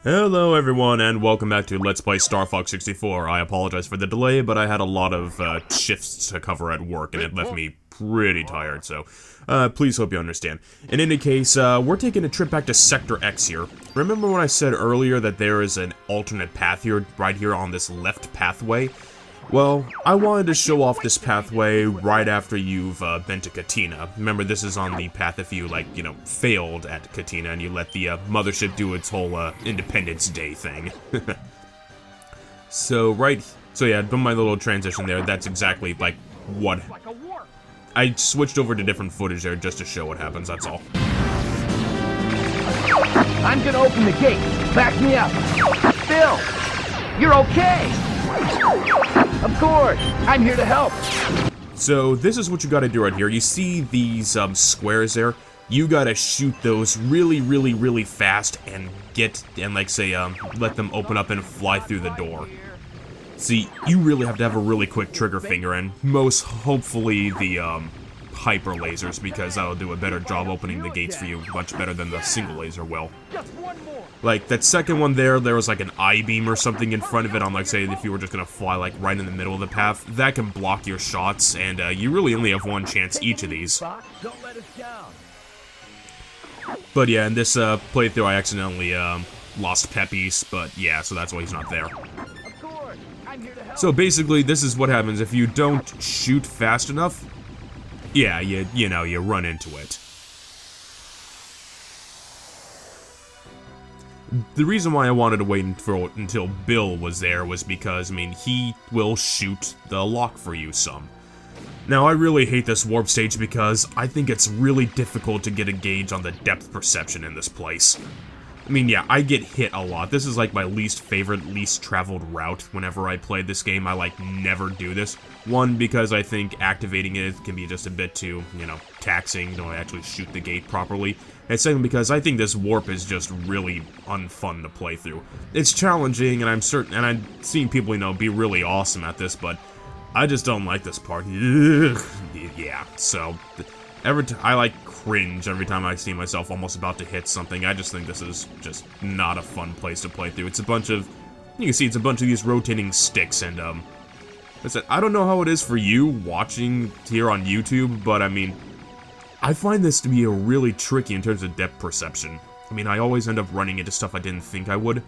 Hello everyone, and welcome back to Let's Play Star Fox 64. I apologize for the delay, but I had a lot of shifts to cover at work, and it left me pretty tired, so please hope you understand. In any case, we're taking a trip back to Sector X here. Remember when I said earlier that there is an alternate path here, right here on this left pathway? Well, I wanted to show off this pathway right after you've been to Katina. Remember, this is on the path if you, failed at Katina and you let the mothership do its whole Independence Day thing. So yeah, done my little transition there. That's exactly, what... I switched over to different footage there just to show what happens, that's all. I'm gonna open the gate. Back me up. Bill, you're okay. Of course, I'm here to help. So this is what you gotta do right here. You see these squares there? You gotta shoot those really fast and let them open up and fly through the door. See, you really have to have a really quick trigger finger, and most hopefully the hyper lasers, because that'll do a better job opening the gates for you, much better than the single laser will. Like, that second one there was like an I-beam or something in front of it on, say, if you were just gonna fly, right in the middle of the path. That can block your shots, and you really only have one chance each of these. But yeah, in this playthrough I accidentally lost Pepe's, but yeah, so that's why he's not there. So basically, this is what happens if you don't shoot fast enough. Yeah, you run into it. The reason why I wanted to wait until Bill was there was because, he will shoot the lock for you some. Now, I really hate this warp stage because I think it's really difficult to get a gauge on the depth perception in this place. Yeah, I get hit a lot. This is my least favorite, least traveled route whenever I play this game. I never do this. One, because I think activating it can be just a bit too, taxing to actually shoot the gate properly. And second, because I think this warp is just really unfun to play through. It's challenging, and I'm seeing people, be really awesome at this, but I just don't like this part. Yeah, so I cringe every time I see myself almost about to hit something. I just think this is just not a fun place to play through. It's a bunch of, you can see it's a bunch of these rotating sticks, and I don't know how it is for you watching here on YouTube, but I find this to be really tricky in terms of depth perception. I always end up running into stuff I didn't think I would.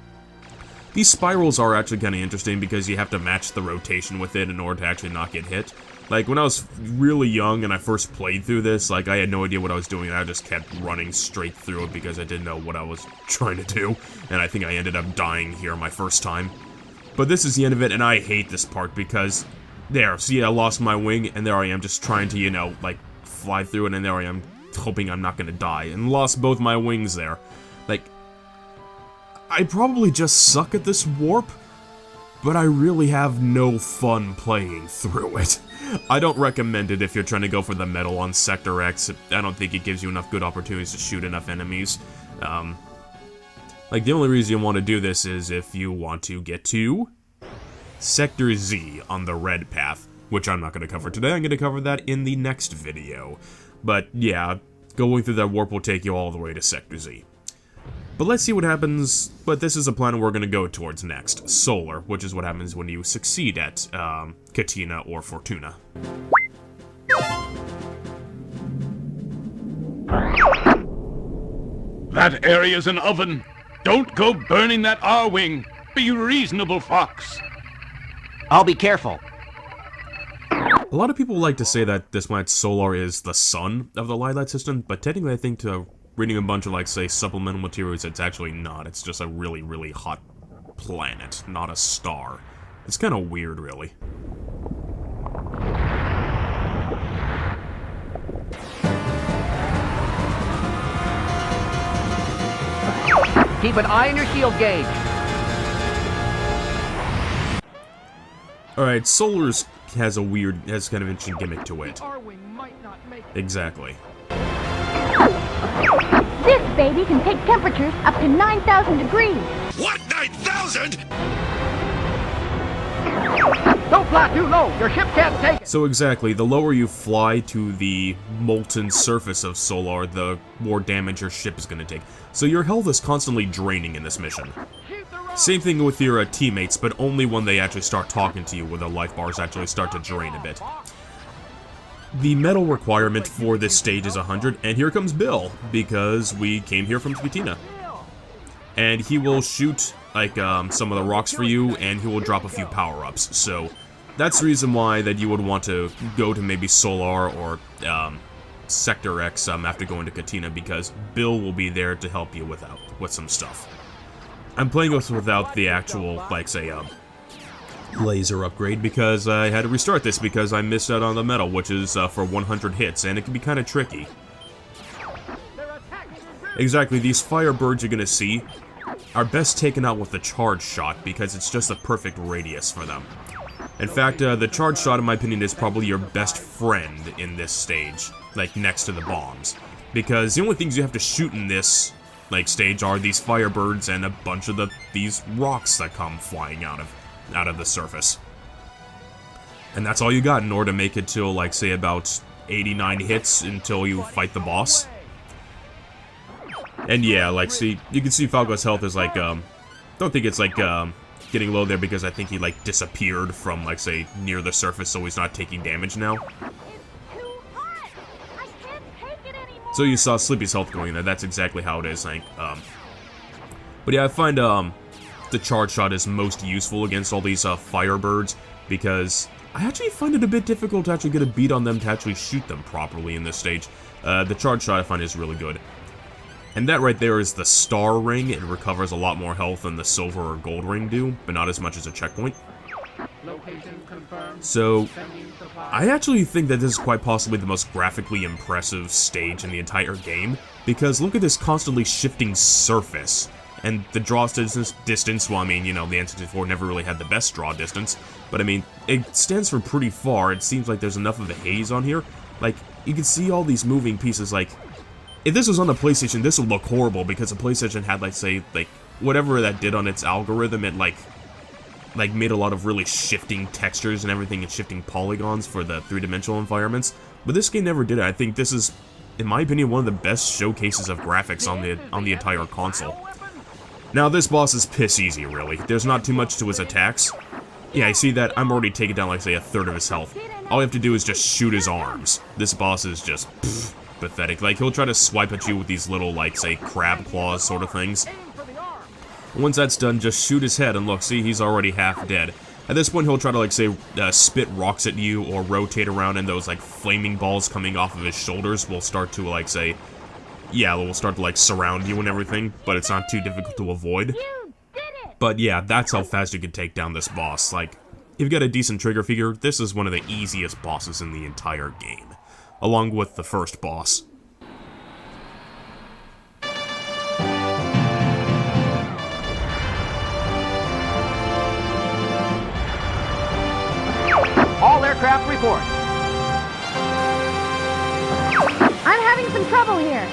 These spirals are actually kind of interesting because you have to match the rotation with it in order to actually not get hit. When I was really young and I first played through this, I had no idea what I was doing, and I just kept running straight through it because I didn't know what I was trying to do, and I think I ended up dying here my first time. But this is the end of it, and I hate this part because, see, I lost my wing, and there I am just trying to, fly through it, and there I am hoping I'm not gonna die, and lost both my wings there. I probably just suck at this warp, but I really have no fun playing through it. I don't recommend it if you're trying to go for the medal on Sector X. I don't think it gives you enough good opportunities to shoot enough enemies. The only reason you want to do this is if you want to get to Sector Z on the red path, which I'm not going to cover today. I'm going to cover that in the next video. But yeah, going through that warp will take you all the way to Sector Z. But let's see what happens, but this is a planet we're going to go towards next, Solar, which is what happens when you succeed at Katina or Fortuna. That area's an oven. Don't go burning that R-wing. Be reasonable, Fox. I'll be careful. A lot of people like to say that this planet Solar is the sun of the Light system, but technically I think to reading a bunch of, say, supplemental materials, it's actually not. It's just a really hot planet, not a star. It's kind of weird, really. Keep an eye on your shield gauge. Alright, Solar's has kind of interesting gimmick to it. Exactly. This baby can take temperatures up to 9,000 degrees. What, 9,000? Don't fly too low. Your ship can't take it. So exactly, the lower you fly to the molten surface of Solar, the more damage your ship is going to take. So your health is constantly draining in this mission. Same thing with your teammates, but only when they actually start talking to you, where the life bars actually start to drain a bit. The medal requirement for this stage is 100, and here comes Bill, because we came here from Katina. And he will shoot, like, some of the rocks for you, and he will drop a few power-ups. So, that's the reason why that you would want to go to maybe Solar or, Sector X after going to Katina, because Bill will be there to help you with some stuff. I'm playing this without the actual, like, say, laser upgrade, because I had to restart this because I missed out on the medal, which is for 100 hits, and it can be kind of tricky. Exactly, these firebirds you're gonna see are best taken out with the charge shot, because it's just a perfect radius for them. In fact, the charge shot, in my opinion, is probably your best friend in this stage, like, next to the bombs. Because the only things you have to shoot in this, like, stage are these firebirds and a bunch of these rocks that come flying out of the surface. And that's all you got in order to make it till, like, say, about 89 hits until you fight the boss. And yeah, like, see, you can see Falco's health is, like, don't think it's, like, getting low there, because I think he, like, disappeared from, like, say, near the surface, so he's not taking damage now. So you saw Sleepy's health going there, that's exactly how it is, like, but yeah, I find, the charge shot is most useful against all these, firebirds, because I actually find it a bit difficult to actually get a beat on them to actually shoot them properly in this stage. The charge shot I find is really good. And that right there is the star ring. It recovers a lot more health than the silver or gold ring do, but not as much as a checkpoint. So, I actually think that this is quite possibly the most graphically impressive stage in the entire game, because look at this constantly shifting surface. And the draw distance, well, I mean, you know, the N64 never really had the best draw distance, but I mean, it stands for pretty far. It seems like there's enough of a haze on here. Like, you can see all these moving pieces, like, if this was on the PlayStation, this would look horrible, because the PlayStation had, like, say, like, whatever that did on its algorithm, it, like made a lot of really shifting textures and everything, and shifting polygons for the three-dimensional environments. But this game never did it. I think this is, in my opinion, one of the best showcases of graphics on the entire console. Now, this boss is piss easy, really. There's not too much to his attacks. Yeah, I see that I'm already taking down, like, say, a third of his health. All you have to do is just shoot his arms. This boss is just pathetic. Like, he'll try to swipe at you with these little, like, say, crab claws sort of things. Once that's done, just shoot his head, and look, see, he's already half dead. At this point, he'll try to, like, say, spit rocks at you, or rotate around, and those, like, flaming balls coming off of his shoulders will start to, like, say, yeah, will start to, like, surround you and everything, but it's not too difficult to avoid. But yeah, that's how fast you can take down this boss. Like, if you've got a decent trigger figure, this is one of the easiest bosses in the entire game, along with the first boss. All aircraft report. I'm having some trouble here.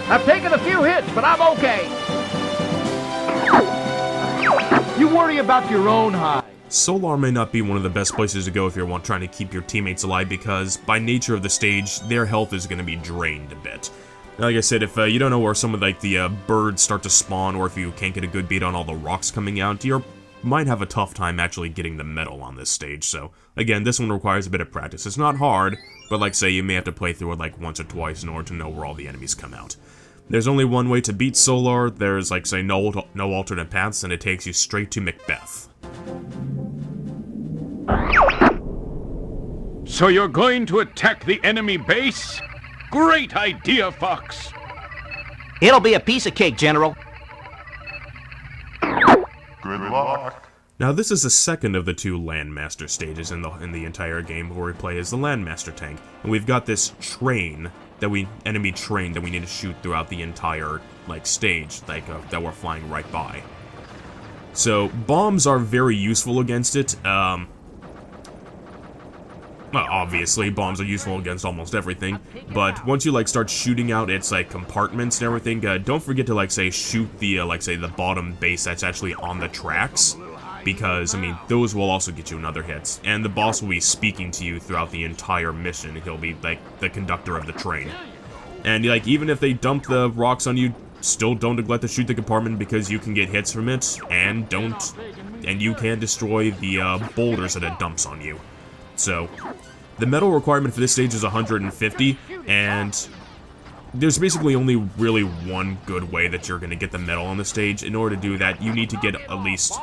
I've taken a few hits, but I'm okay. You worry about your own hide. Solar may not be one of the best places to go if you're trying to keep your teammates alive, because by nature of the stage, their health is going to be drained a bit. Like I said, if you don't know where some of like the birds start to spawn, or if you can't get a good beat on all the rocks coming out, you might have a tough time actually getting the medal on this stage. So again, this one requires a bit of practice. It's not hard, but like say you may have to play through it like once or twice in order to know where all the enemies come out. There's only one way to beat Solar. There's like say no alternate paths, and it takes you straight to Macbeth. So you're going to attack the enemy base? Great idea, Fox. It'll be a piece of cake, General. Good luck. Now this is the second of the two Landmaster stages in the entire game, where we play as the Landmaster tank, and we've got this enemy train that we need to shoot throughout the entire like stage, like that we're flying right by. So bombs are very useful against it. Well, obviously, bombs are useful against almost everything, but once you, like, start shooting out its, like, compartments and everything, don't forget to, like, say, shoot the, like, say, the bottom base that's actually on the tracks, because, I mean, those will also get you another hits, and the boss will be speaking to you throughout the entire mission. He'll be, like, the conductor of the train. And, like, even if they dump the rocks on you, still don't neglect to shoot the compartment, because you can get hits from it, and you can destroy the, boulders that it dumps on you. So, the metal requirement for this stage is 150, and there's basically only really one good way that you're going to get the metal on the stage. In order to do that, you need to get at least,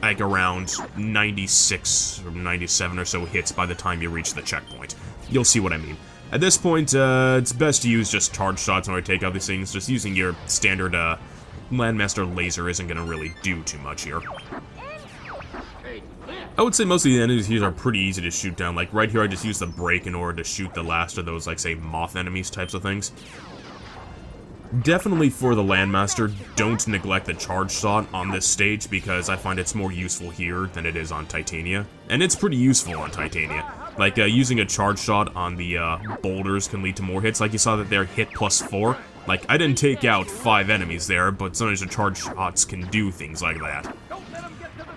like, around 96 or 97 or so hits by the time you reach the checkpoint. You'll see what I mean. At this point, it's best to use just charge shots in order to take out these things. Just using your standard, Landmaster laser isn't going to really do too much here. I would say most of the enemies here are pretty easy to shoot down. Like, right here I just used the brake in order to shoot the last of those, like, say, moth enemies types of things. Definitely for the Landmaster, don't neglect the charge shot on this stage, because I find it's more useful here than it is on Titania. And it's pretty useful on Titania. Like, using a charge shot on the, boulders can lead to more hits. Like, you saw that they're hit +4. Like, I didn't take out 5 enemies there, but sometimes the charge shots can do things like that.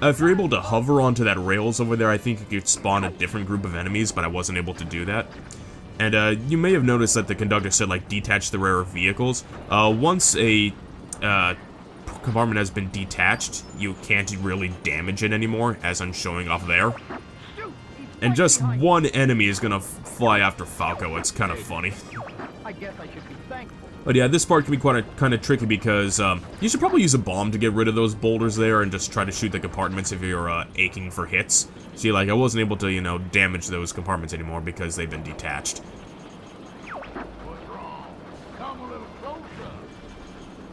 If you're able to hover onto that rails over there, I think you could spawn a different group of enemies, but I wasn't able to do that. And, you may have noticed that the conductor said, like, detach the rare vehicles. Once a, compartment has been detached, you can't really damage it anymore, as I'm showing off there. And just one enemy is gonna fly after Falco. It's kind of funny. But yeah, this part can be kind of tricky, because you should probably use a bomb to get rid of those boulders there and just try to shoot the compartments if you're aching for hits. See, like, I wasn't able to, you know, damage those compartments anymore because they've been detached.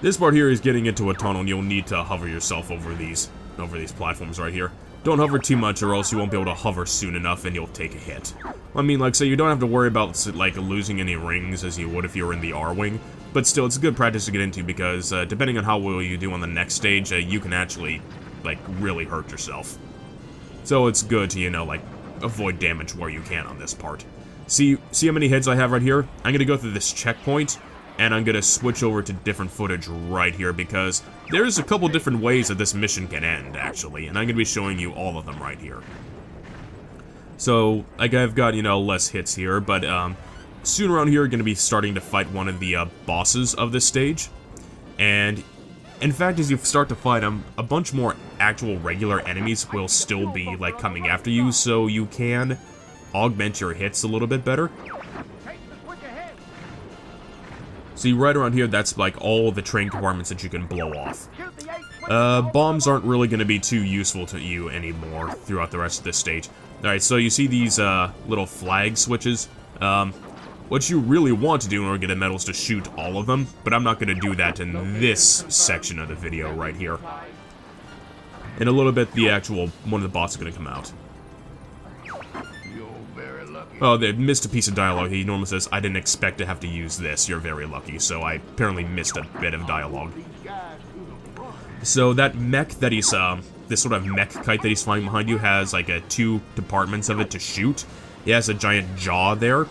This part here is getting into a tunnel, and you'll need to hover yourself over these platforms right here. Don't hover too much, or else you won't be able to hover soon enough and you'll take a hit. I mean, like, so you don't have to worry about, like, losing any rings as you would if you were in the R-Wing, but still, it's a good practice to get into, because depending on how well you do on the next stage, you can actually, like, really hurt yourself. So it's good to, you know, like, avoid damage where you can on this part. See how many hits I have right here? I'm gonna go through this checkpoint, and I'm gonna switch over to different footage right here, because there's a couple different ways that this mission can end, actually, and I'm gonna be showing you all of them right here. So, like, I've got, you know, less hits here, but, soon around here, we're gonna be starting to fight one of the, bosses of this stage, and in fact, as you start to fight them, a bunch more actual regular enemies will still be, like, coming after you, so you can augment your hits a little bit better. See, right around here, that's, like, all the train compartments that you can blow off. Bombs aren't really going to be too useful to you anymore throughout the rest of this stage. Alright, so you see these, little flag switches? What you really want to do in order to get a medal is to shoot all of them, but I'm not going to do that in this section of the video right here. In a little bit, the actual one of the bosses is going to come out. Oh, they missed a piece of dialogue. He normally says, "I didn't expect to have to use this. You're very lucky." So I apparently missed a bit of dialogue. So that mech that he's, this sort of mech kite that he's flying behind you has, like, 2 departments of it to shoot. He has a giant jaw there,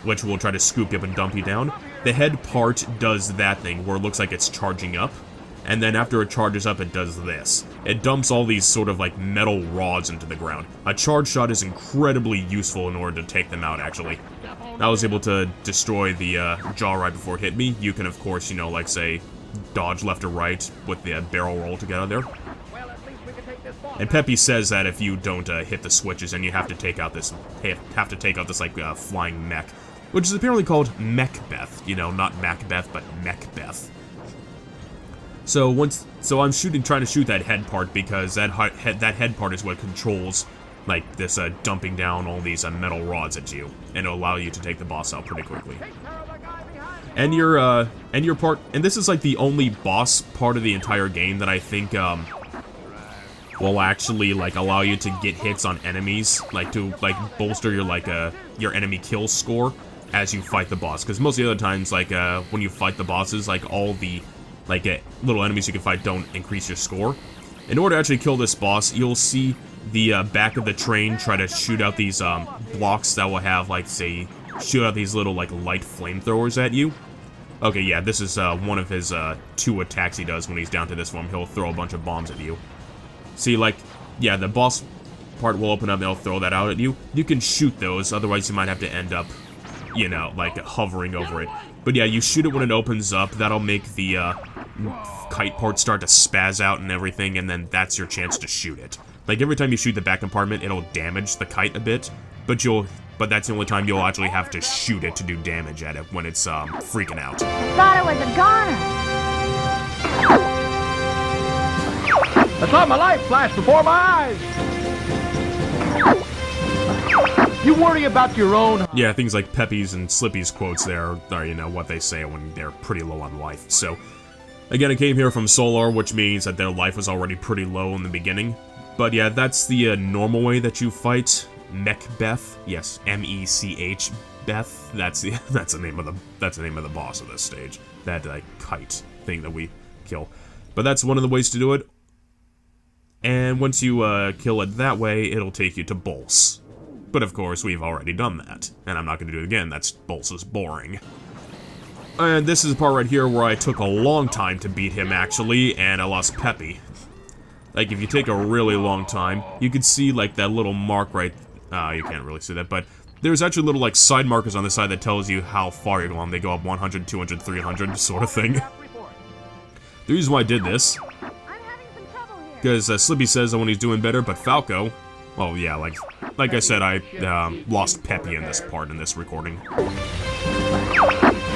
which will try to scoop you up and dump you down. The head part does that thing, where it looks like it's charging up. And then after it charges up, it does this. It dumps all these sort of, like, metal rods into the ground. A charge shot is incredibly useful in order to take them out, actually. I was able to destroy the jaw right before it hit me. You can, of course, you know, like, say, dodge left or right with the barrel roll to get out of there. And Peppy says that if you don't hit the switches, and you have to take out this, like, flying mech, which is apparently called Macbeth. You know, not Macbeth, but Macbeth. So I'm trying to shoot that head part, because that head part is what controls, like, this dumping down all these metal rods at you, and it'll allow you to take the boss out pretty quickly. And your part, and this is like the only boss part of the entire game that I think will actually, like, allow you to get hits on enemies, like, to, like, bolster your enemy kill score as you fight the boss. Because most of the other times, like, when you fight the bosses, like, all the, like, little enemies you can fight don't increase your score. In order to actually kill this boss, you'll see the back of the train, try to shoot out these blocks that will have, like, say, shoot out these little, like, light flamethrowers at you. Okay, yeah, this is one of his 2 attacks he does when he's down to this form. He'll throw a bunch of bombs at you. See, like, yeah, the boss part will open up and he'll throw that out at you. You can shoot those, otherwise you might have to end up, you know, like, hovering over it. But yeah, you shoot it when it opens up. That'll make the kite part start to spaz out and everything, and then that's your chance to shoot it. Like, every time you shoot the back compartment, it'll damage the kite a bit, but that's the only time you'll actually have to shoot it to do damage at it, when it's freaking out. Thought it was a goner. I saw my life flash before my eyes. You worry about your own. Yeah, things like Peppy's and Slippy's quotes there are, you know, what they say when they're pretty low on life. So, again, it came here from Solar, which means that their life was already pretty low in the beginning. But yeah, that's the normal way that you fight Macbeth. Yes, M-E-C-H Beth. That's the name of the boss of this stage. That kite thing that we kill. But that's one of the ways to do it. And once you kill it that way, it'll take you to Bolts. But of course, we've already done that, and I'm not going to do it again. Bolts is boring. And this is the part right here where I took a long time to beat him, actually, and I lost Peppy. Like, if you take a really long time, you can see, like, that little mark right... you can't really see that, but there's actually little, like, side markers on the side that tells you how far you're going. They go up 100, 200, 300, sort of thing. The reason why I did this, because Slippy says that when he's doing better, but Falco... Well, yeah, like I said, I lost Peppy in this part, in this recording.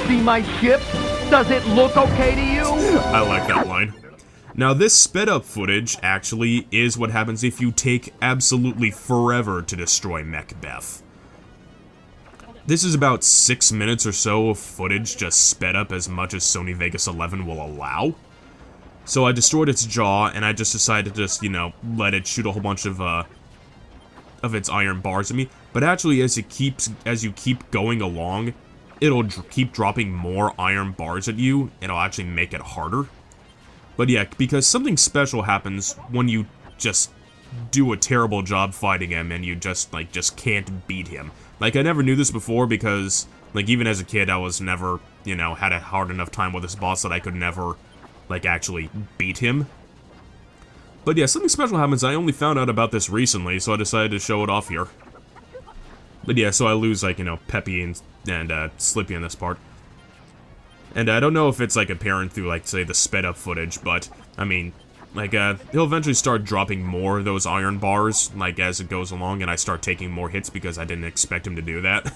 See my ship? Does it look okay to you? I like that line. Now, this sped-up footage, actually, is what happens if you take absolutely forever to destroy Macbeth. This is about 6 minutes or so of footage just sped up as much as Sony Vegas 11 will allow. So I destroyed its jaw, and I just decided to just, you know, let it shoot a whole bunch of its iron bars at me. But actually, as you keep going along, it'll keep dropping more iron bars at you, and it'll actually make it harder. But yeah, because something special happens when you just do a terrible job fighting him and you just can't beat him. Like, I never knew this before because, like, even as a kid, I was never, you know, had a hard enough time with this boss that I could never, like, actually beat him. But yeah, something special happens. I only found out about this recently, so I decided to show it off here. But yeah, so I lose, like, you know, Peppy and Slippy in this part. And I don't know if it's, like, apparent through, like, say, the sped-up footage, but, I mean, like, he'll eventually start dropping more of those iron bars, like, as it goes along, and I start taking more hits because I didn't expect him to do that.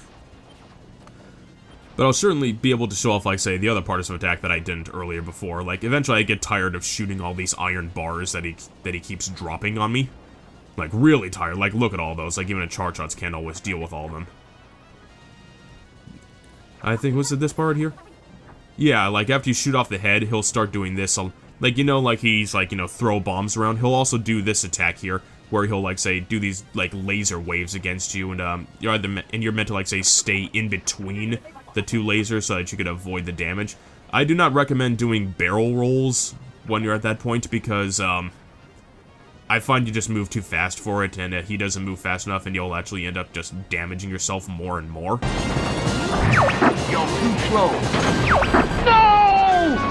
But I'll certainly be able to show off, like, say, the other parts of attack that I didn't earlier before. Like, eventually I get tired of shooting all these iron bars that he keeps dropping on me. Like, really tired. Like, look at all those. Like, even a charge shots can't always deal with all of them. I think, was it this part here? Yeah, like, after you shoot off the head, he'll start doing this. Like, you know, like, he's, like, you know, throw bombs around. He'll also do this attack here, where he'll, like, say, do these, like, laser waves against you, and, you're meant to, like, say, stay in between the 2 lasers so that you could avoid the damage. I do not recommend doing barrel rolls when you're at that point, because, I find you just move too fast for it, and he doesn't move fast enough, and you'll actually end up just damaging yourself more and more. You're too slow. No!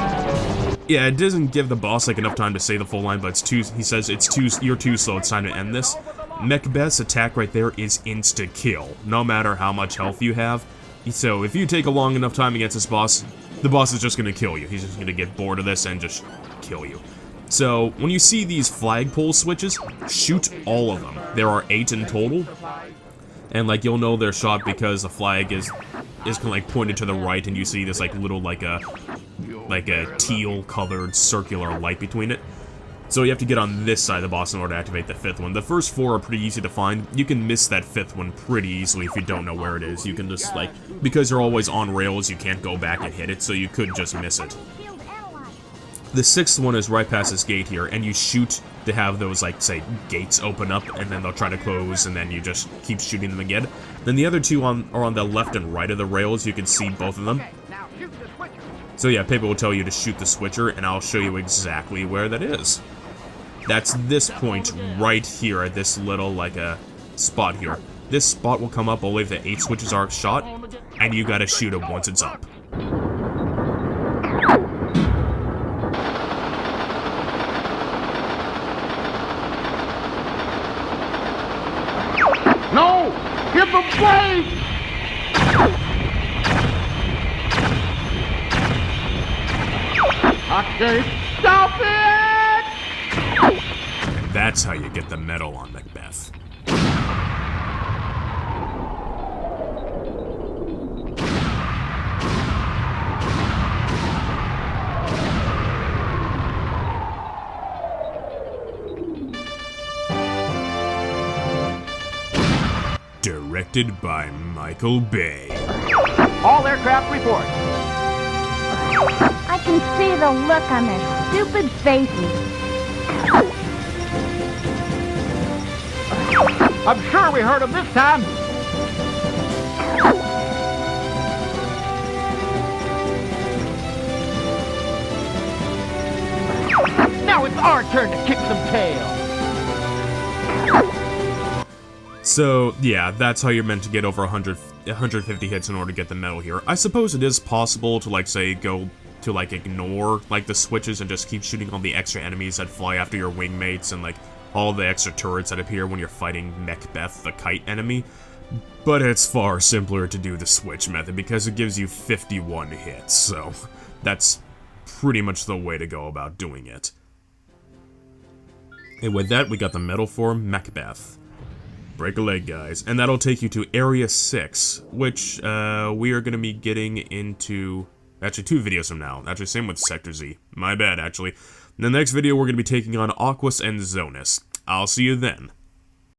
Yeah, it doesn't give the boss, like, enough time to say the full line, but he says, you're too slow, it's time to end this. Macbeth's attack right there is insta-kill, no matter how much health you have. So, if you take a long enough time against this boss, the boss is just gonna kill you. He's just gonna get bored of this and just kill you. So, when you see these flagpole switches, shoot all of them. There are 8 in total. And, like, you'll know they're shot because the flag is kind of, like, pointed to the right, and you see this, like, little, like a teal-colored circular light between it. So you have to get on this side of the boss in order to activate the 5th one. The first 4 are pretty easy to find. You can miss that 5th one pretty easily if you don't know where it is. You can just, like, because they're always on rails, you can't go back and hit it, so you could just miss it. The 6th one is right past this gate here, and you shoot to have those, like, say, gates open up, and then they'll try to close, and then you just keep shooting them again. Then the other 2 are on the left and right of the rails. You can see both of them. So yeah, paper will tell you to shoot the switcher, and I'll show you exactly where that is. That's this point right here at this little, like, spot here. This spot will come up only if the 8 switches are shot, and you gotta shoot it once it's up. No! Get the blade! I can't stop it! And that's how you get the medal on Macbeth. Directed by Michael Bay. All aircraft report. I can see the look on their stupid faces. I'm sure we heard him this time. Now it's our turn to kick some tail. So, yeah, that's how you're meant to get over 150 hits in order to get the medal here. I suppose it is possible to, like, say, go to, like, ignore, like, the switches and just keep shooting all the extra enemies that fly after your wingmates and, like, all the extra turrets that appear when you're fighting Macbeth, the kite enemy. But it's far simpler to do the switch method because it gives you 51 hits, so that's pretty much the way to go about doing it. And with that, we got the medal for Macbeth. Break a leg, guys. And that'll take you to Area 6, which we are going to be getting into, actually 2 videos from now. Actually, same with Sector Z. My bad, actually. In the next video, we're going to be taking on Aquas and Zonus. I'll see you then.